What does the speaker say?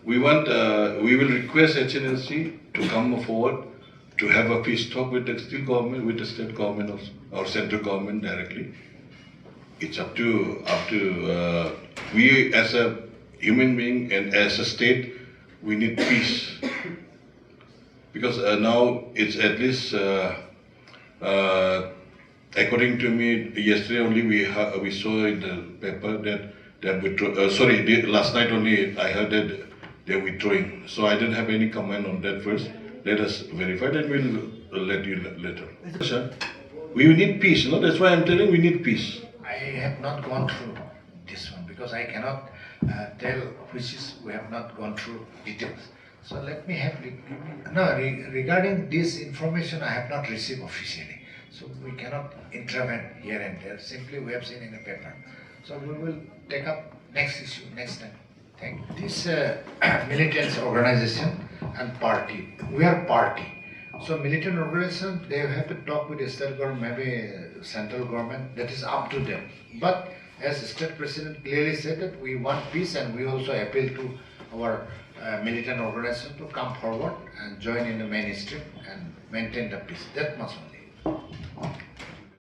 we will request HNLC to come forward to have a peace talk with the state government, or central government directly. It's up to we as a human being and as a state, we need peace. Because now it's at least, according to me, yesterday only we saw in the paper that last night only I heard that they're withdrawing. So I didn't have any comment on that first. Let us verify, then we'll let you later. We need peace, no? That's why I'm telling we need peace. I have not gone through this one because I cannot tell which is we have not gone through details. So let me have regarding this information I have not received officially. So we cannot intervene here and there. Simply we have seen in the paper. So we will take up next issue next time. Thank you. This militant organization and party. We are party. So militant organization, they have to talk with the state government, maybe central government. That is up to them. But as the state president clearly said that we want peace, and we also appeal to our militant organization to come forward and join in the mainstream and maintain the peace. That much only.